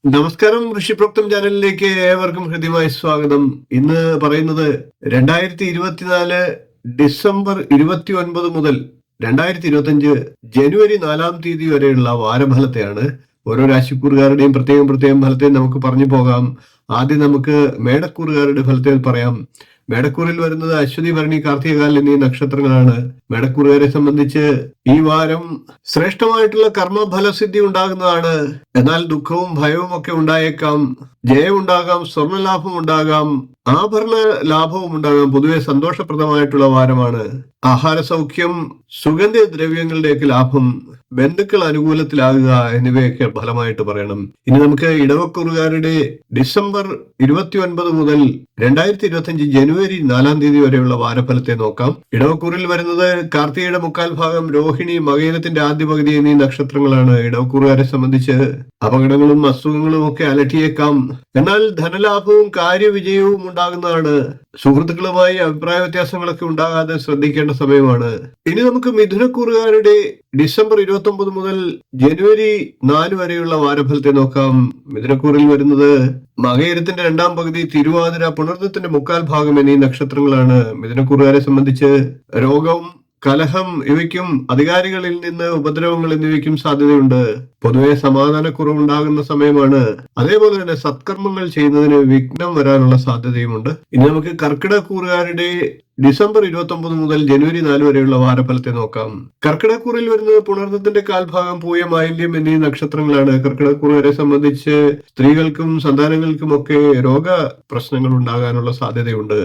നമസ്കാരം. ഋഷിപ്രോക്തം ചാനലിലേക്ക് ഏവർക്കും ഹൃദ്യമായ സ്വാഗതം. ഇന്ന് പറയുന്നത് 2024 ഡിസംബർ 29 മുതൽ 2025 ജനുവരി 4 തീയതി വരെയുള്ള വാരഫലത്തെയാണ്. ഓരോ രാശിക്കൂറുകാരുടെയും പ്രത്യേകം ഫലത്തെ നമുക്ക് പറഞ്ഞു പോകാം. ആദ്യം നമുക്ക് മേടക്കൂറുകാരുടെ ഫലത്തെ പറയാം. മേടക്കൂറിൽ വരുന്നത് അശ്വതി, ഭരണി, കാർത്തികകാൽ എന്നീ നക്ഷത്രങ്ങളാണ്. മേടക്കൂറുകാരെ സംബന്ധിച്ച് ഈ വാരം ശ്രേഷ്ഠമായിട്ടുള്ള കർമ്മഫലസിദ്ധി ഉണ്ടാകുന്നതാണ്. എന്നാൽ ദുഃഖവും ഭയവും ഒക്കെ ഉണ്ടായേക്കാം. ജയമുണ്ടാകാം, സ്വർണ്ണലാഭം ഉണ്ടാകാം, ആഭരണ ലാഭവും ഉണ്ടാകാം. പൊതുവെ സന്തോഷപ്രദമായിട്ടുള്ള വാരമാണ്. ആഹാര സൗഖ്യം, സുഗന്ധ ദ്രവ്യങ്ങളുടെയൊക്കെ ലാഭം, ബന്ധുക്കൾ അനുകൂലത്തിലാകുക എന്നിവയൊക്കെ ഫലമായിട്ട് പറയണം. ഇനി നമുക്ക് ഇടവക്കൂറുകാരുടെ ഡിസംബർ 29 മുതൽ 2025 ജനുവരി 4 തീയതി വരെയുള്ള വാരഫലത്തെ നോക്കാം. ഇടവക്കൂറിൽ വരുന്നത് കാർത്തികയുടെ മുക്കാൽ ഭാഗം, രോഹിണി, മകയിരത്തിന്റെ ആദ്യ പകുതി എന്നീ നക്ഷത്രങ്ങളാണ്. ഇടവക്കൂറുകാരെ സംബന്ധിച്ച് അപകടങ്ങളും അസുഖങ്ങളും ഒക്കെ അലട്ടിയേക്കാം. എന്നാൽ ധനലാഭവും കാര്യവിജയവും ഉണ്ടാകുന്നതാണ്. സുഹൃത്തുക്കളുമായി അഭിപ്രായ വ്യത്യാസങ്ങളൊക്കെ ഉണ്ടാകാതെ ശ്രദ്ധിക്കേണ്ട സമയമാണ്. ഇനി നമുക്ക് മിഥുനക്കൂറുകാരുടെ ഡിസംബർ 29 മുതൽ ജനുവരി 4 വരെയുള്ള വാരഫലത്തെ നോക്കാം. മിഥുനക്കൂറിൽ വരുന്നത് മകയിരത്തിന്റെ രണ്ടാം പകുതി, തിരുവാതിര, പുണർദത്തിന്റെ മുക്കാൽ ഭാഗം എന്നീ നക്ഷത്രങ്ങളാണ്. മിഥുനക്കൂറുകാരെ സംബന്ധിച്ച് രോഗവും കലഹം ഇവയ്ക്കും അധികാരികളിൽ നിന്ന് ഉപദ്രവങ്ങൾ എന്നിവയ്ക്കും സാധ്യതയുണ്ട്. പൊതുവെ സമാധാനക്കുറവുണ്ടാകുന്ന സമയമാണ്. അതേപോലെ തന്നെ സത്കർമ്മങ്ങൾ ചെയ്യുന്നതിന് വിഘ്നം വരാനുള്ള സാധ്യതയുമുണ്ട്. ഇനി നമുക്ക് കർക്കിടകൂറുകാരുടെ ഡിസംബർ 29 മുതൽ ജനുവരി 4 വരെയുള്ള വാരഫലത്തെ നോക്കാം. കർക്കിടക്കൂറിൽ വരുന്നത് പുണർദത്തിന്റെ കാൽഭാഗം, പൂയം, ആയില്യം എന്നീ നക്ഷത്രങ്ങളാണ്. കർക്കിടക്കൂറുകാരെ സംബന്ധിച്ച് സ്ത്രീകൾക്കും സന്താനങ്ങൾക്കും ഒക്കെ രോഗ പ്രശ്നങ്ങൾ ഉണ്ടാകാനുള്ള സാധ്യതയുണ്ട്.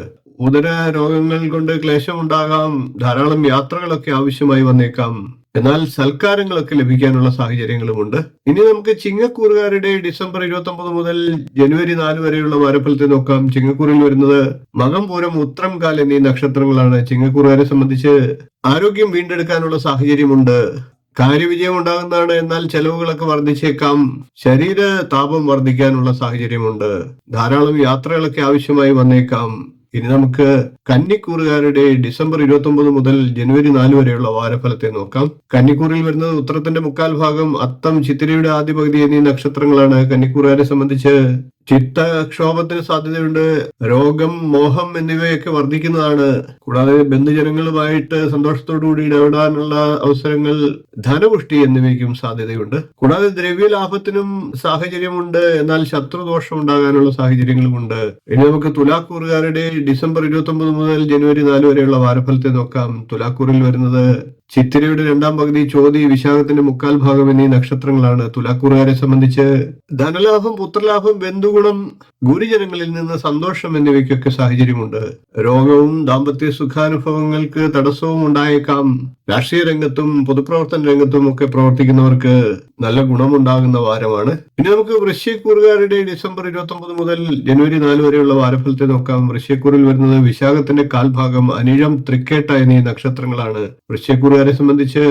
ഉദര രോഗങ്ങൾ കൊണ്ട് ക്ലേശമുണ്ടാകാം. ധാരാളം യാത്രകളൊക്കെ ആവശ്യമായി വന്നേക്കാം. എന്നാൽ സൽക്കാരങ്ങളൊക്കെ ലഭിക്കാനുള്ള സാഹചര്യങ്ങളുമുണ്ട്. ഇനി നമുക്ക് ചിങ്ങക്കൂറുകാരുടെ ഡിസംബർ 29 മുതൽ ജനുവരി 4 വരെയുള്ള വാരഫലത്തെ നോക്കാം. ചിങ്ങക്കൂറിൽ വരുന്നത് മകം, പൂരം, ഉത്രം, കാൽ എന്നീ നക്ഷത്രങ്ങളാണ്. ചിങ്ങക്കൂറുകാരെ സംബന്ധിച്ച് ആരോഗ്യം വീണ്ടെടുക്കാനുള്ള സാഹചര്യമുണ്ട്. കാര്യവിജയം ഉണ്ടാകുന്നതാണ്. എന്നാൽ ചെലവുകളൊക്കെ വർദ്ധിച്ചേക്കാം. ശരീര താപം വർദ്ധിക്കാനുള്ള സാഹചര്യമുണ്ട്. ധാരാളം യാത്രകളൊക്കെ ആവശ്യമായി വന്നേക്കാം. ഇനി നമുക്ക് കന്നിക്കൂറുകാരുടെ ഡിസംബർ 29 മുതൽ ജനുവരി 4 വരെയുള്ള വാരഫലത്തെ നോക്കാം. കന്നിക്കൂറിൽ വരുന്നത് ഉത്തരത്തിന്റെ മുക്കാൽ ഭാഗം, അത്തം, ചിത്തിരയുടെ ആദ്യ പകുതി എന്നീ നക്ഷത്രങ്ങളാണ്. കന്നിക്കൂറുകാരെ സംബന്ധിച്ച് ചിത്തക്ഷോഭത്തിന് സാധ്യതയുണ്ട്. രോഗം, മോഹം എന്നിവയൊക്കെ വർദ്ധിക്കുന്നതാണ്. കൂടാതെ ബന്ധുജനങ്ങളുമായിട്ട് സന്തോഷത്തോടുകൂടി ഇടപെടാനുള്ള അവസരങ്ങൾ, ധനപുഷ്ടി എന്നിവയ്ക്കും സാധ്യതയുണ്ട്. കൂടാതെ ദ്രവ്യലാഭത്തിനും സാഹചര്യമുണ്ട്. എന്നാൽ ശത്രുദോഷം ഉണ്ടാകാനുള്ള സാഹചര്യങ്ങളുമുണ്ട്. ഇനി നമുക്ക് തുലാക്കൂറുകാരുടെ ഡിസംബർ 29 മുതൽ ജനുവരി 4 വരെയുള്ള വാരഫലത്തെ നോക്കാം. തുലാക്കൂറിൽ വരുന്നത് ചിത്തിരയുടെ രണ്ടാം പകുതി, ചോതി, വിശാഖത്തിന്റെ മുക്കാൽ ഭാഗം എന്നീ നക്ഷത്രങ്ങളാണ്. തുലാക്കൂറുകാരെ സംബന്ധിച്ച് ധനലാഭം, പുത്രലാഭം, ബന്ധുഗുണം, ഗുരുജനങ്ങളിൽ നിന്ന് സന്തോഷം എന്നിവയ്ക്കൊക്കെ സാഹചര്യമുണ്ട്. രോഗവും ദാമ്പത്യ സുഖാനുഭവങ്ങൾക്ക് തടസ്സവും ഉണ്ടായേക്കാം. രാഷ്ട്രീയ രംഗത്തും പൊതുപ്രവർത്തന രംഗത്തും ഒക്കെ പ്രവർത്തിക്കുന്നവർക്ക് നല്ല ഗുണമുണ്ടാകുന്ന വാരമാണ്. ഇനി നമുക്ക് വൃശ്ചികക്കൂറുകാരുടെ ഡിസംബർ 29 മുതൽ ജനുവരി 4 വരെയുള്ള വാരഫലത്തെ നോക്കാം. വൃശ്ചികക്കൂറിൽ വരുന്നത് വിശാഖത്തിന്റെ കാൽഭാഗം, അനിഴം, തൃക്കേട്ട എന്നീ നക്ഷത്രങ്ങളാണ്. വൃശ്ചികക്കൂറുകാരെ സംബന്ധിച്ച്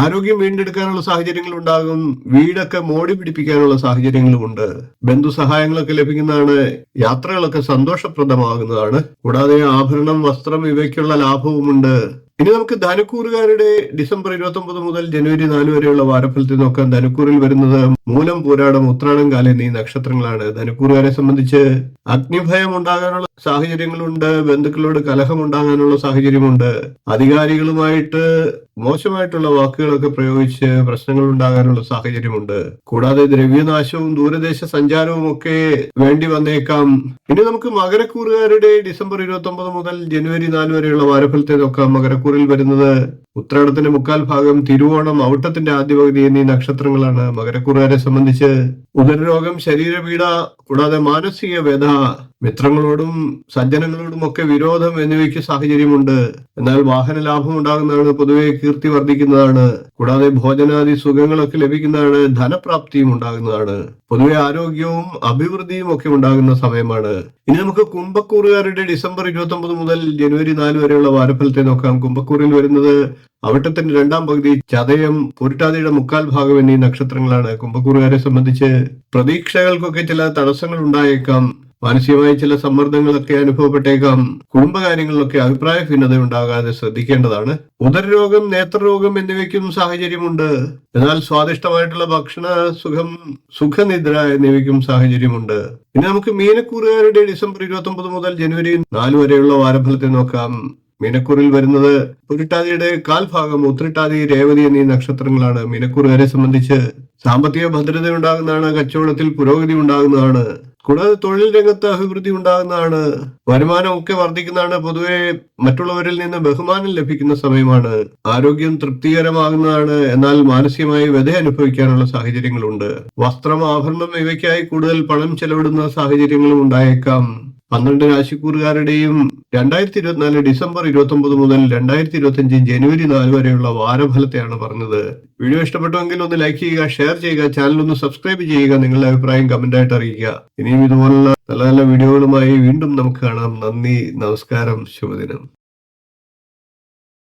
ആരോഗ്യം വീണ്ടെടുക്കാനുള്ള സാഹചര്യങ്ങൾ ഉണ്ടാകും. വീടൊക്കെ മോടി പിടിപ്പിക്കാനുള്ള സാഹചര്യങ്ങളുമുണ്ട്. ബന്ധു സഹായങ്ങളൊക്കെ ലഭിക്കുന്നതാണ്. യാത്രകളൊക്കെ സന്തോഷപ്രദമാകുന്നതാണ്. കൂടാതെ ആഭരണം, വസ്ത്രം ഇവയ്ക്കുള്ള ലാഭവുമുണ്ട്. ഇനി നമുക്ക് ധനുക്കൂറുകാരുടെ ഡിസംബർ 29 മുതൽ ജനുവരി 4 വരെയുള്ള വാരഫലത്തെ നോക്കാം. ധനുക്കൂറിൽ വരുന്നത് മൂലം, പൂരാടം, ഉത്രാടം, കാൽ എന്നീ നക്ഷത്രങ്ങളാണ്. ധനുക്കൂറുകാരെ സംബന്ധിച്ച് അഗ്നിഭയം ഉണ്ടാകാനുള്ള സാഹചര്യങ്ങളുണ്ട്. ബന്ധുക്കളോട് കലഹം ഉണ്ടാകാനുള്ള സാഹചര്യമുണ്ട്. അധികാരികളുമായിട്ട് മോശമായിട്ടുള്ള വാക്കുകളൊക്കെ പ്രയോഗിച്ച് പ്രശ്നങ്ങൾ ഉണ്ടാകാനുള്ള സാഹചര്യമുണ്ട്. കൂടാതെ ദ്രവ്യനാശവും ദൂരദേശ സഞ്ചാരവും ഒക്കെ വേണ്ടി വന്നേക്കാം. ഇനി നമുക്ക് മകരക്കൂറുകാരുടെ ഡിസംബർ 29 മുതൽ ജനുവരി 4 വരെയുള്ള വാരഫലത്തെ നോക്കാം. മകരക്കൂറിൽ വരുന്നത് ഉത്രാടത്തിന്റെ മുക്കാൽ ഭാഗം, തിരുവോണം, ഔട്ടത്തിന്റെ ആദ്യ പകുതി എന്നീ നക്ഷത്രങ്ങളാണ്. മകരക്കൂറുകാരെ സംബന്ധിച്ച് ഉദരരോഗം, ശരീരപീഡ, കൂടാതെ മാനസിക വ്യഥ, മിത്രങ്ങളോടും സജ്ജനങ്ങളോടും ഒക്കെ വിരോധം എന്നിവയ്ക്ക് സാഹചര്യമുണ്ട്. എന്നാൽ വാഹന ലാഭം ഉണ്ടാകുന്നതാണ്. പൊതുവെ കീർത്തി വർദ്ധിക്കുന്നതാണ്. കൂടാതെ ഭോജനാദി സുഖങ്ങളൊക്കെ ലഭിക്കുന്നതാണ്. ധനപ്രാപ്തിയും ഉണ്ടാകുന്നതാണ്. പൊതുവെ ആരോഗ്യവും അഭിവൃദ്ധിയും ഒക്കെ ഉണ്ടാകുന്ന സമയമാണ്. ഇനി നമുക്ക് കുംഭക്കൂറുകാരുടെ ഡിസംബർ 29 മുതൽ ജനുവരി 4 വരെയുള്ള വാരഫലത്തെ നോക്കാം. കുംഭക്കൂറിൽ വരുന്നത് അവിട്ടത്തിന്റെ രണ്ടാം പകുതി, ചതയം, പൊരുട്ടാതിയുടെ മുക്കാൽ ഭാഗം എന്നീ നക്ഷത്രങ്ങളാണ്. കുംഭക്കൂറുകാരെ സംബന്ധിച്ച് പ്രതീക്ഷകൾക്കൊക്കെ ചില തടസ്സങ്ങൾ ഉണ്ടായേക്കാം. മാനസികമായ ചില സമ്മർദ്ദങ്ങളൊക്കെ അനുഭവപ്പെട്ടേക്കാം. കുടുംബകാര്യങ്ങളിലൊക്കെ അഭിപ്രായ ഭിന്നത ഉണ്ടാകാതെ ശ്രദ്ധിക്കേണ്ടതാണ്. ഉദരരോഗം, നേത്രരോഗം എന്നിവയ്ക്കും സാഹചര്യമുണ്ട്. എന്നാൽ സ്വാദിഷ്ടമായിട്ടുള്ള ഭക്ഷണ സുഖം, സുഖനിദ്ര എന്നിവയ്ക്കും സാഹചര്യമുണ്ട്. ഇനി നമുക്ക് മീനക്കൂറുകാരുടെ ഡിസംബർ 29 മുതൽ ജനുവരി 4 വരെയുള്ള വാരഫലത്തെ നോക്കാം. മീനക്കൂറിൽ വരുന്നത് പുരുട്ടാതിയുടെ കാൽഭാഗം, ഉത്രട്ടാതി, രേവതി എന്നീ നക്ഷത്രങ്ങളാണ്. മീനക്കൂറുകാരെ സംബന്ധിച്ച് സാമ്പത്തിക ഭദ്രത ഉണ്ടാകുന്നതാണ്, കച്ചവടത്തിൽ പുരോഗതി ഉണ്ടാകുന്നതാണ്, കൂടാതെ തൊഴിൽ രംഗത്ത് അഭിവൃദ്ധി ഉണ്ടാകുന്നതാണ്, വരുമാനമൊക്കെ വർദ്ധിക്കുന്നതാണ്. പൊതുവെ മറ്റുള്ളവരിൽ നിന്ന് ബഹുമാനം ലഭിക്കുന്ന സമയമാണ്. ആരോഗ്യം തൃപ്തികരമാകുന്നതാണ്. എന്നാൽ മാനസികമായി വ്യഥ അനുഭവിക്കാനുള്ള സാഹചര്യങ്ങളുണ്ട്. വസ്ത്രം, ആഭരണം ഇവയ്ക്കായി കൂടുതൽ പണം ചെലവിടുന്ന സാഹചര്യങ്ങളും ഉണ്ടായേക്കാം. 12 രാശിക്കൂറുകാരുടെയും 2024 ഡിസംബർ 29 മുതൽ 2025 ജനുവരി 4 വരെയുള്ള വാരഫലത്തെയാണ് പറഞ്ഞത്. വീഡിയോ ഇഷ്ടപ്പെട്ടുവെങ്കിൽ ഒന്ന് ലൈക്ക് ചെയ്യുക, ഷെയർ ചെയ്യുക, ചാനൽ ഒന്ന് സബ്സ്ക്രൈബ് ചെയ്യുക, നിങ്ങളുടെ അഭിപ്രായം കമന്റായിട്ട് അറിയിക്കുക. ഇനിയും ഇതുപോലുള്ള നല്ല നല്ല വീഡിയോകളുമായി വീണ്ടും നമുക്ക് കാണാം. നന്ദി, നമസ്കാരം, ശുഭദിനം.